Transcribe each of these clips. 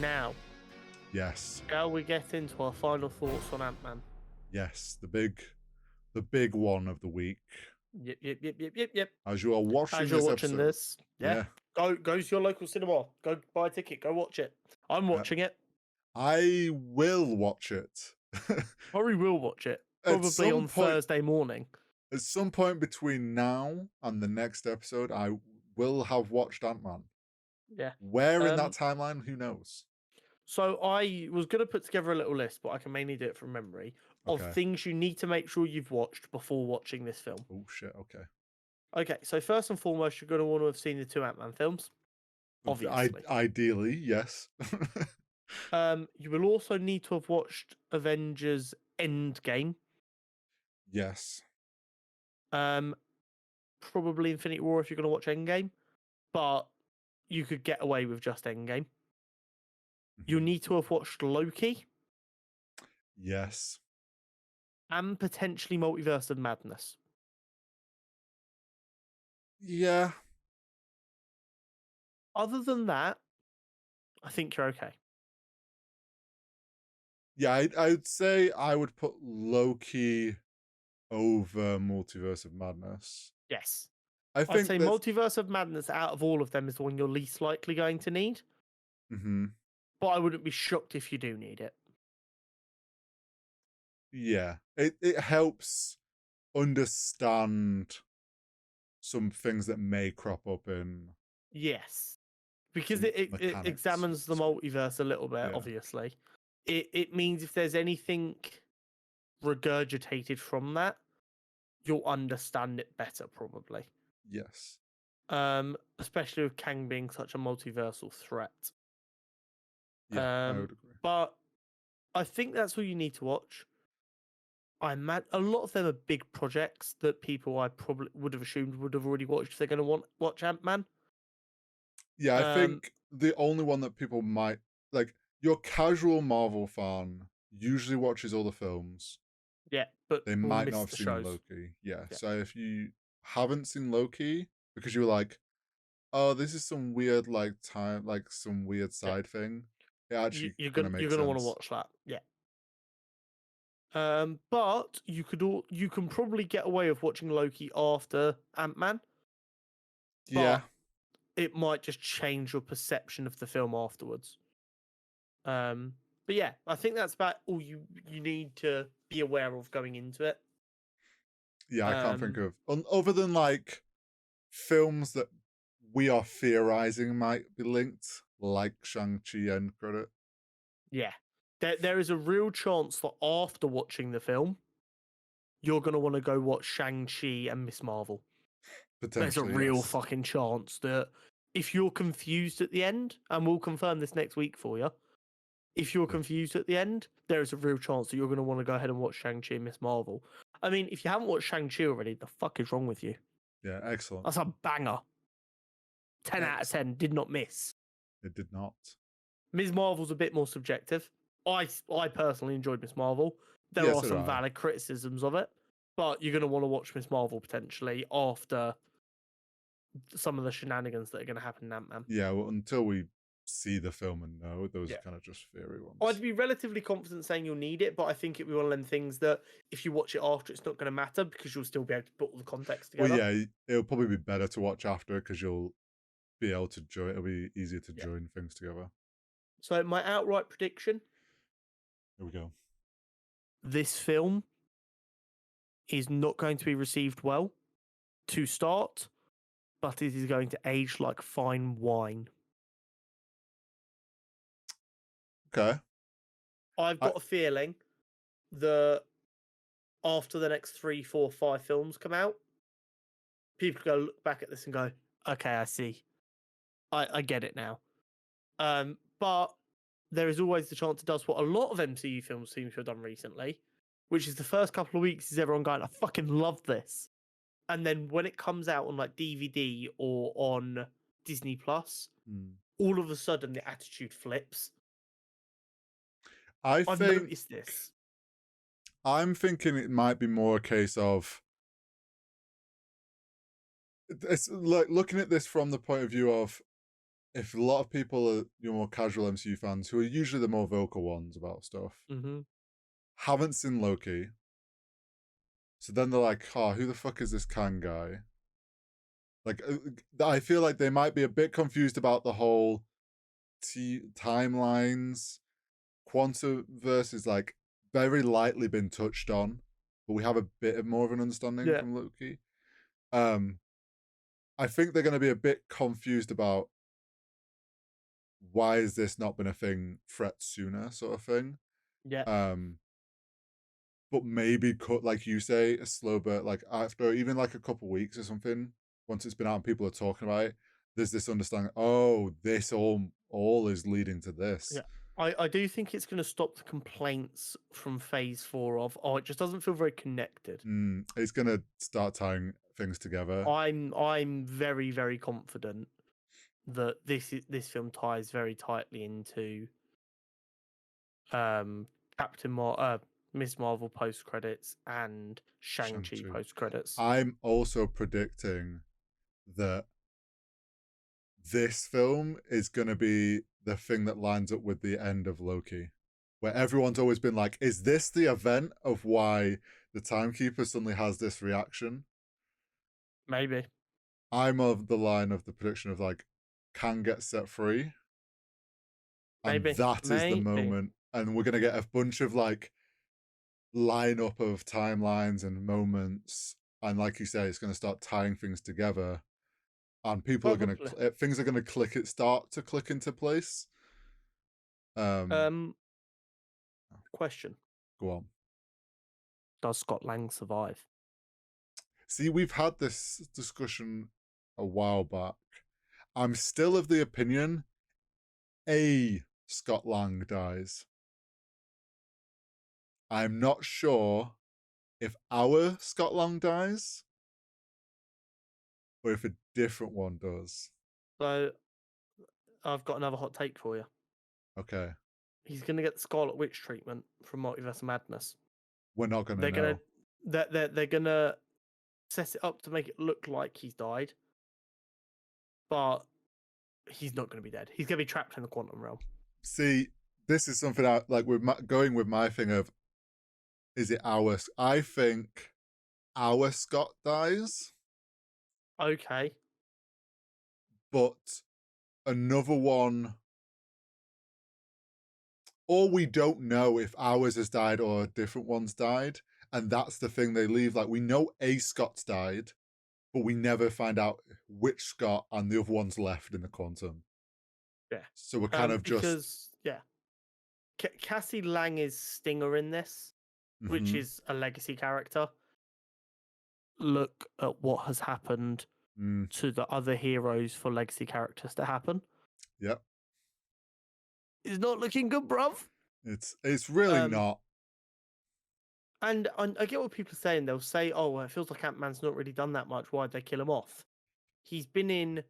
Now, Yes. shall we get into our final thoughts on Ant-Man? Yes. The big one of the week. Yep. As you are watching As you're this watching episode. this, yeah. Go to your local cinema. Go buy a ticket. Go watch it. I'm watching it. I will watch it. Probably will watch it. Probably on Thursday morning. At some point between now and the next episode, I will have watched Ant-Man. Yeah. Where in that timeline? Who knows? So I was going to put together a little list, but I can mainly do it from memory, of things you need to make sure you've watched before watching this film. Oh, shit. Okay. Okay, so first and foremost, you're going to want to have seen the 2 Ant-Man films. Obviously. Ideally, yes. You will also need to have watched Avengers Endgame. Yes. Probably Infinity War if you're going to watch Endgame, but you could get away with just Endgame. You need to have watched Loki. Yes. And potentially Multiverse of Madness. Yeah. Other than that, I think you're okay. Yeah, I'd say I would put Loki over Multiverse of Madness. Yes. I'd say Multiverse of Madness out of all of them is the one you're least likely going to need. But I wouldn't be shocked if you do need it. Yeah. It helps understand some things that may crop up in... Yes. Because it examines the multiverse a little bit, obviously. It means if there's anything regurgitated from that, you'll understand it better, probably. Yes. Especially with Kang being such a multiversal threat. Yeah, I would agree. But I think that's all you need to watch. A lot of them are big projects that people I probably would have assumed would have already watched if they're going to watch Ant-Man. Yeah, I think the only one that people might... Like, your casual Marvel fan usually watches all the films. Yeah, but they might not have seen Loki. Yeah, so if you haven't seen Loki, because you were like, oh, this is some weird, some weird side thing, it actually you're gonna want to watch that. Yeah. But you can probably get away with watching Loki after Ant-Man. Yeah. It might just change your perception of the film afterwards. But yeah, I think that's about all you need to be aware of going into it. Yeah, I can't think of other than like films that we are theorizing might be linked, like Shang-Chi end credit. Yeah. There is a real chance that after watching the film, you're going to want to go watch Shang-Chi and Miss Marvel. There's a real fucking chance that if you're confused at the end, and we'll confirm this next week for you, if you're confused at the end, there is a real chance that you're going to want to go ahead and watch Shang-Chi and Miss Marvel. I mean, if you haven't watched Shang-Chi already, the fuck is wrong with you? Yeah, excellent. That's a banger. 10 out of 10, did not miss. It did not. Ms. Marvel's a bit more subjective. I personally enjoyed Miss Marvel. There are some valid criticisms of it, but you're going to want to watch Miss Marvel potentially after some of the shenanigans that are going to happen in Ant-Man. Yeah, well, until we see the film and know, those are kind of just theory ones. I'd be relatively confident saying you'll need it, but I think it'll be one of them things that if you watch it after, it's not going to matter because you'll still be able to put all the context together. Well, yeah, it'll probably be better to watch after because you'll be able to join. It'll be easier to join things together. So my outright prediction. Here we go. This film is not going to be received well to start, but it is going to age like fine wine. Okay. I've got a feeling that after the next 3, 4, 5 films come out, people go look back at this and go, okay, I see. I get it now. But there is always the chance it does what a lot of MCU films seem to have done recently, which is the first couple of weeks is everyone going, I fucking love this. And then when it comes out on like DVD or on Disney Plus, all of a sudden the attitude flips. I've noticed this. I'm thinking it might be more a case of it's like looking at this from the point of view of if a lot of people are your more casual MCU fans, who are usually the more vocal ones about stuff, haven't seen Loki, so then they're like, "Oh, who the fuck is this Kang guy?" Like, I feel like they might be a bit confused about the whole timelines. Quantumverse is like very lightly been touched on, but we have a bit of more of an understanding Yeah. from Loki. I think they're going to be a bit confused about why has this not been a thing threat sooner, sort of thing. Yeah. But maybe cut, like you say, a slow burn, like after even like a couple weeks or something, once it's been out and people are talking about it, there's this understanding, oh, this all is leading to this. Yeah. I do think it's going to stop the complaints from phase 4 of, oh, it just doesn't feel very connected. It's going to start tying things together. I'm very, very confident that this film ties very tightly into Ms. Marvel post credits and Shang-Chi post credits. I'm also predicting that this film is going to be the thing that lines up with the end of Loki, where everyone's always been like, is this the event of why the Timekeeper suddenly has this reaction? Maybe. I'm of the line of the prediction of like, Kang get set free. And Maybe. that is the moment. And we're going to get a bunch of like lineup of timelines and moments. And like you say, it's going to start tying things together. And people are going to, things are going to start to click into place. Question. Go on. Does Scott Lang survive? See, we've had this discussion a while back. I'm still of the opinion Scott Lang dies. I'm not sure if our Scott Lang dies or if a different one does. So, I've got another hot take for you. Okay. He's going to get the Scarlet Witch treatment from Multiverse of Madness. We're not going to know. They're going to set it up to make it look like he's died, but he's not going to be dead. He's going to be trapped in the quantum realm. See, this is something like we're going with my thing of, is it ours? I think our Scott dies. Okay. But another one, or we don't know if ours has died or a different one's died. And that's the thing they leave. Like, we know a Scott's died, but we never find out which Scott and the other one's left in the quantum. Yeah. So we're kind of Cassie Lang is Stinger in this, which is a legacy character. Look at what has happened to the other heroes for legacy characters to happen. Yep. It's not looking good, bruv. It's really not. And I get what people are saying. They'll say, oh, well, it feels like Ant-Man's not really done that much. Why'd they kill him off? He's been in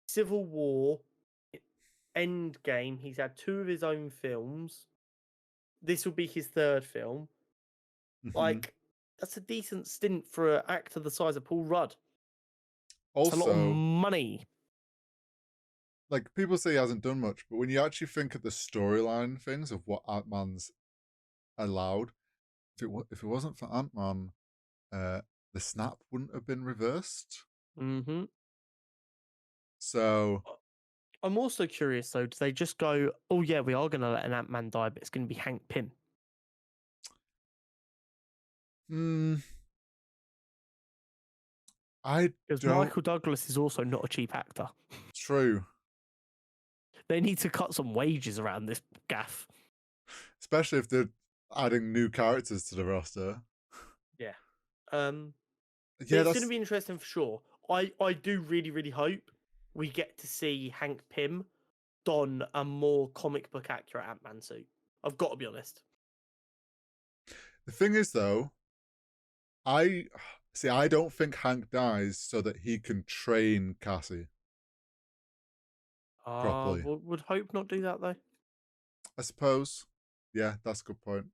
Civil War, Endgame. He's had 2 of his own films. This will be his 3rd film. Like, that's a decent stint for an actor the size of Paul Rudd. Also, it's a lot of money. Like, people say he hasn't done much, but when you actually think of the storyline things of what Ant-Man's allowed, if it wasn't for Ant-Man, the snap wouldn't have been reversed. So I'm also curious though, do they just go, oh yeah, we are going to let an Ant-Man die, but it's going to be Hank Pym? Because Michael Douglas is also not a cheap actor. True. They need to cut some wages around this gaff. Especially if they're adding new characters to the roster. Yeah. It's going to be interesting for sure. I do really, really hope we get to see Hank Pym don a more comic book accurate Ant-Man suit. I've got to be honest. The thing is, though, I don't think Hank dies so that he can train Cassie properly. Would hope not do that, though. I suppose. Yeah, that's a good point.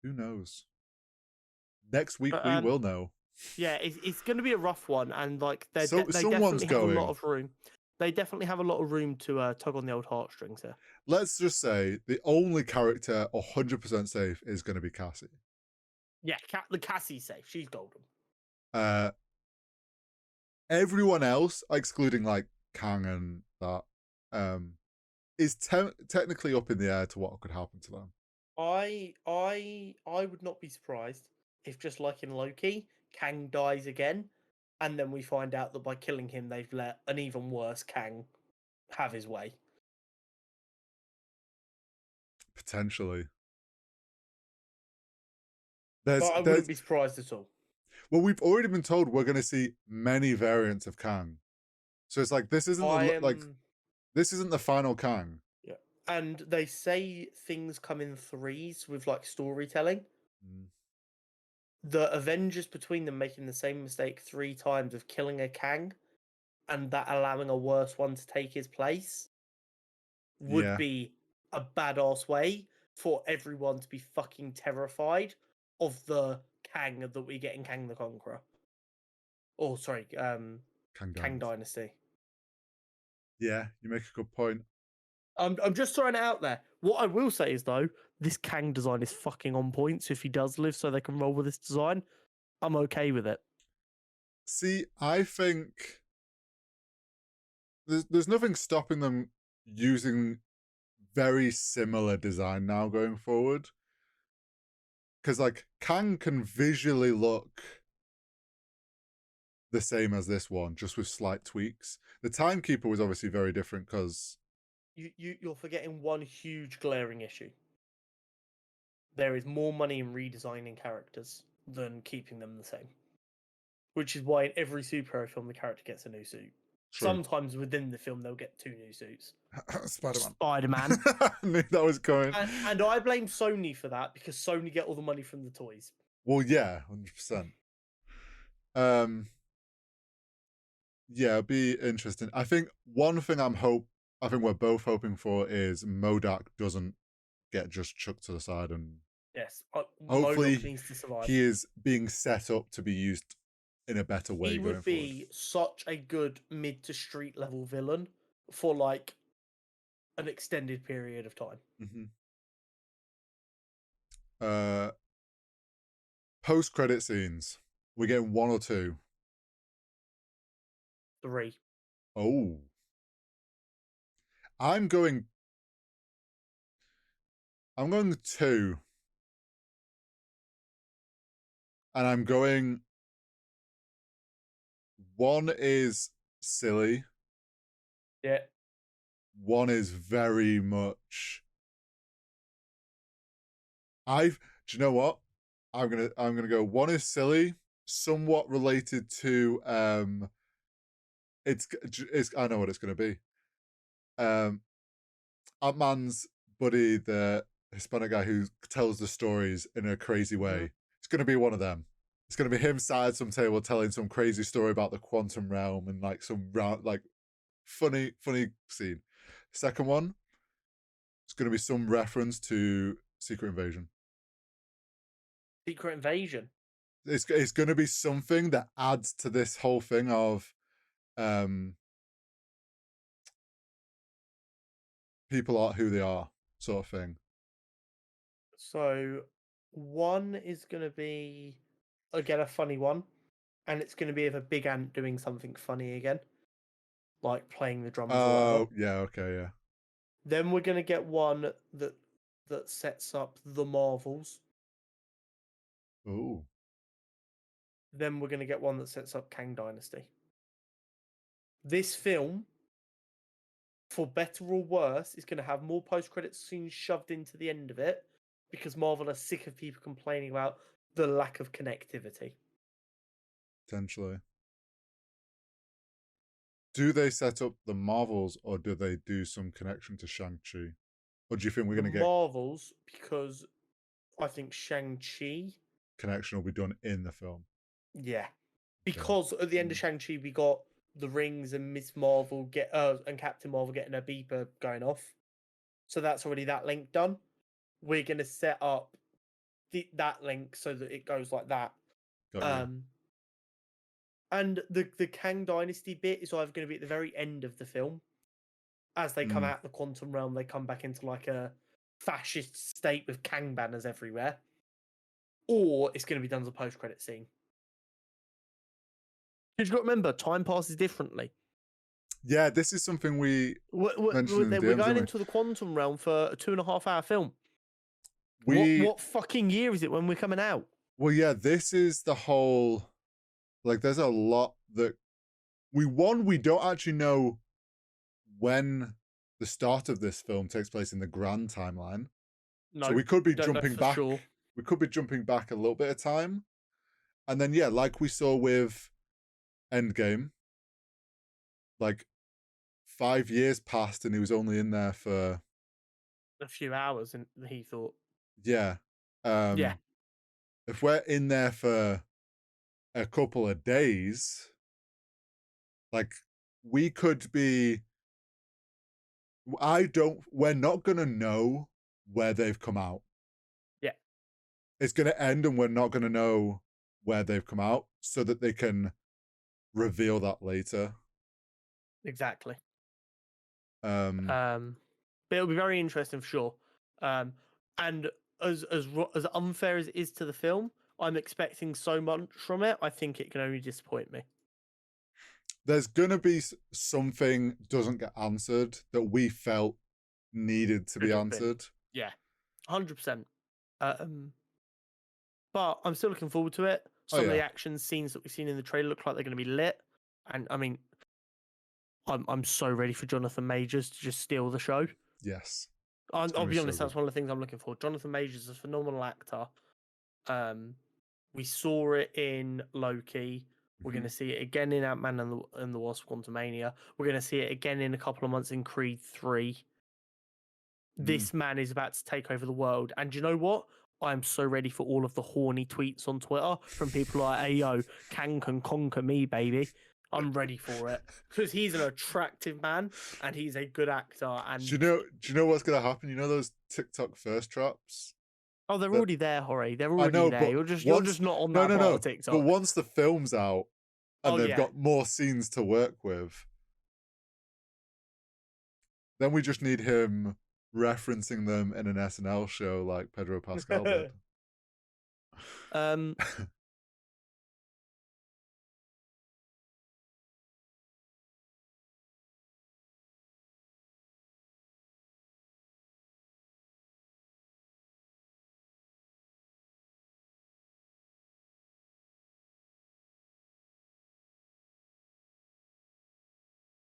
Who knows? Next week we will know. Yeah, it's going to be a rough one, and like they Someone's definitely have going. a lot of room. They definitely have a lot of room to tug on the old heartstrings here. Let's just say the only character 100% safe is going to be Cassie. Yeah, the Cassie's safe. She's golden. Everyone else, excluding like Kang and that, is technically up in the air to what could happen to them. I would not be surprised if, just like in Loki, Kang dies again, and then we find out that by killing him, they've let an even worse Kang have his way. Potentially. But I wouldn't be surprised at all. Well, we've already been told we're going to see many variants of Kang, so it's like this isn't this isn't the final Kang. Yeah, and they say things come in threes with like storytelling. The Avengers between them making the same mistake 3 times of killing a Kang, and that allowing a worse one to take his place, would be a badass way for everyone to be fucking terrified of the Kang that we get in Kang the Conqueror. Oh, sorry, Kang Dynasty. Yeah, you make a good point. I'm just throwing it out there. What I will say is, though, this Kang design is fucking on point. So if he does live so they can roll with this design, I'm okay with it. See, I think there's nothing stopping them using very similar design now going forward. Because like Kang can visually look the same as this one, just with slight tweaks. The Timekeeper was obviously very different because you're forgetting one huge glaring issue. There is more money in redesigning characters than keeping them the same. Which is why in every superhero film the character gets a new suit. True. Sometimes within the film they'll get 2 new suits. Spider-Man. I knew that was coming. And I blame Sony for that because Sony get all the money from the toys. Well, yeah, 100%. Yeah, it'll be interesting. I think one thing I think we're both hoping for is MODOK doesn't get just chucked to the side, and yes, hopefully MODOK needs to survive. He is being set up to be used in a better way. He would be such a good mid to street level villain for like an extended period of time. Post-credit scenes. We're getting 1 or 2. 3. Oh. I'm going 2. And I'm going 1 is silly. Yeah. 1 is very much do you know what? I'm gonna go 1 is silly, somewhat related to it's I know what it's gonna be. Ant-Man's buddy, the Hispanic guy who tells the stories in a crazy way. It's gonna be one of them. It's gonna be him sat at some table telling some crazy story about the quantum realm and like some like funny scene. Second one, it's gonna be some reference to Secret Invasion. Secret Invasion. It's going to be something that adds to this whole thing of people are who they are sort of thing. So 1 is going to be again a funny one, and it's going to be of a big ant doing something funny again, like playing the drums. Oh, yeah, okay, yeah. Then we're going to get one that sets up the Marvels. Ooh. Then we're going to get one that sets up Kang Dynasty. This film, for better or worse, is going to have more post-credit scenes shoved into the end of it because Marvel are sick of people complaining about the lack of connectivity. Potentially. Do they set up the Marvels or do they do some connection to Shang-Chi? Or do you think we're going to get Marvels, because I think Shang-Chi connection will be done in the film? Yeah. Because at the end of Shang-Chi we got the rings and Miss Marvel and Captain Marvel getting a beeper going off. So that's already that link done. We're going to set up that link so that it goes like that. And the Kang Dynasty bit is either going to be at the very end of the film. As they come out the quantum realm, they come back into like a fascist state with Kang banners everywhere. Or it's going to be done as a post-credit scene. Because you've got to remember, time passes differently. Yeah, this is something we mentioned in the we're DMs, going into the quantum realm for a 2.5-hour film. What fucking year is it when we're coming out? Well, yeah, this is the whole... Like, there's a lot that... We don't actually know when the start of this film takes place in the grand timeline. No, so we could be jumping back. Sure. We could be jumping back a little bit of time. And then, yeah, like we saw with Endgame, like 5 years passed and he was only in there for a few hours, and he thought, yeah. Yeah. If we're in there for a couple of days, like we could be... we're not going to know where they've come out. Yeah. It's going to end and we're not going to know where they've come out so that they can reveal that later. Exactly. But it'll be very interesting for sure. And as unfair as it is to the film, I'm expecting so much from it. I think it can only disappoint me. There's gonna be something doesn't get answered that we felt needed to be answered. Yeah, 100%. But I'm still looking forward to it. Some of the action scenes that we've seen in the trailer look like they're going to be lit, and I mean, I'm so ready for Jonathan Majors to just steal the show. Yes, I'll be honest. That's one of the things I'm looking for. Jonathan Majors is a phenomenal actor. We saw it in Loki. We're going to see it again in Ant-Man and the Wasp Quantumania. We're going to see it again in a couple of months in Creed 3. This man is about to take over the world. And you know what? I'm so ready for all of the horny tweets on Twitter from people like, hey, yo, Kang can conquer me, baby. I'm ready for it. Because he's an attractive man and he's a good actor. And do you know what's going to happen? You know those TikTok first traps? Oh, they're already there, Jorge. They're already there. You're just not on that part of TikTok. But once the film's out and they've got more scenes to work with, then we just need him referencing them in an SNL show like Pedro Pascal did.